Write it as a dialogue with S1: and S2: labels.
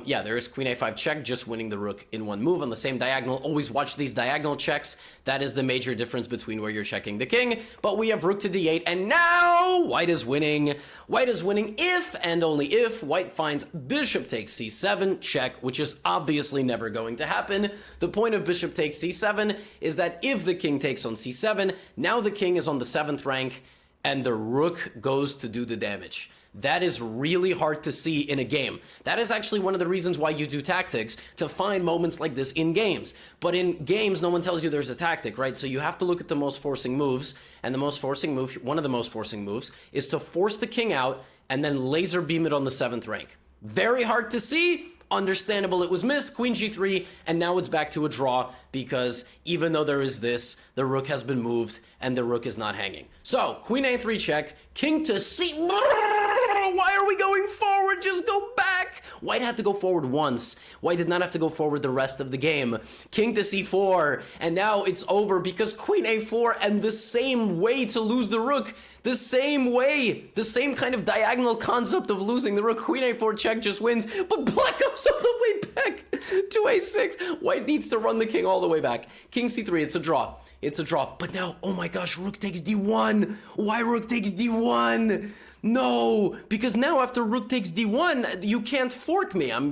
S1: Yeah, there is queen a5 check, just winning the rook in one move on the same diagonal. Always watch these diagonal checks. That is the major difference between where you're checking the king. But we have rook to d8, and now white is winning. White is winning if and only if white finds bishop takes c7, check, which is obviously never going to happen. The point of bishop takes c7 is that if the king takes on c7, now the king is on the 7th rank, and the rook goes to do the damage. That is really hard to see in a game. That is actually one of the reasons why you do tactics, to find moments like this in games. But in games, no one tells you there's a tactic, right? So you have to look at the most forcing moves, and the most forcing move, one of the most forcing moves, is to force the king out and then laser beam it on the 7th rank. Very hard to see. Understandable it was missed, queen g3, and now it's back to a draw because even though there is this, the rook has been moved and the rook is not hanging. So, queen a3 check, king to c... Why are we going forward? Just go back! White had to go forward once. White did not have to go forward the rest of the game. King to c4, and now it's over because queen a4, and the same way to lose the rook. The same way. The same kind of diagonal concept of losing the rook. Queen a4 check just wins, but black goes all the way back to a6. White needs to run the king all the way back. King c3, it's a draw. It's a draw. But now, oh my gosh, rook takes d1. Why rook takes d1? No, because now after rook takes d1, you can't fork me. I'm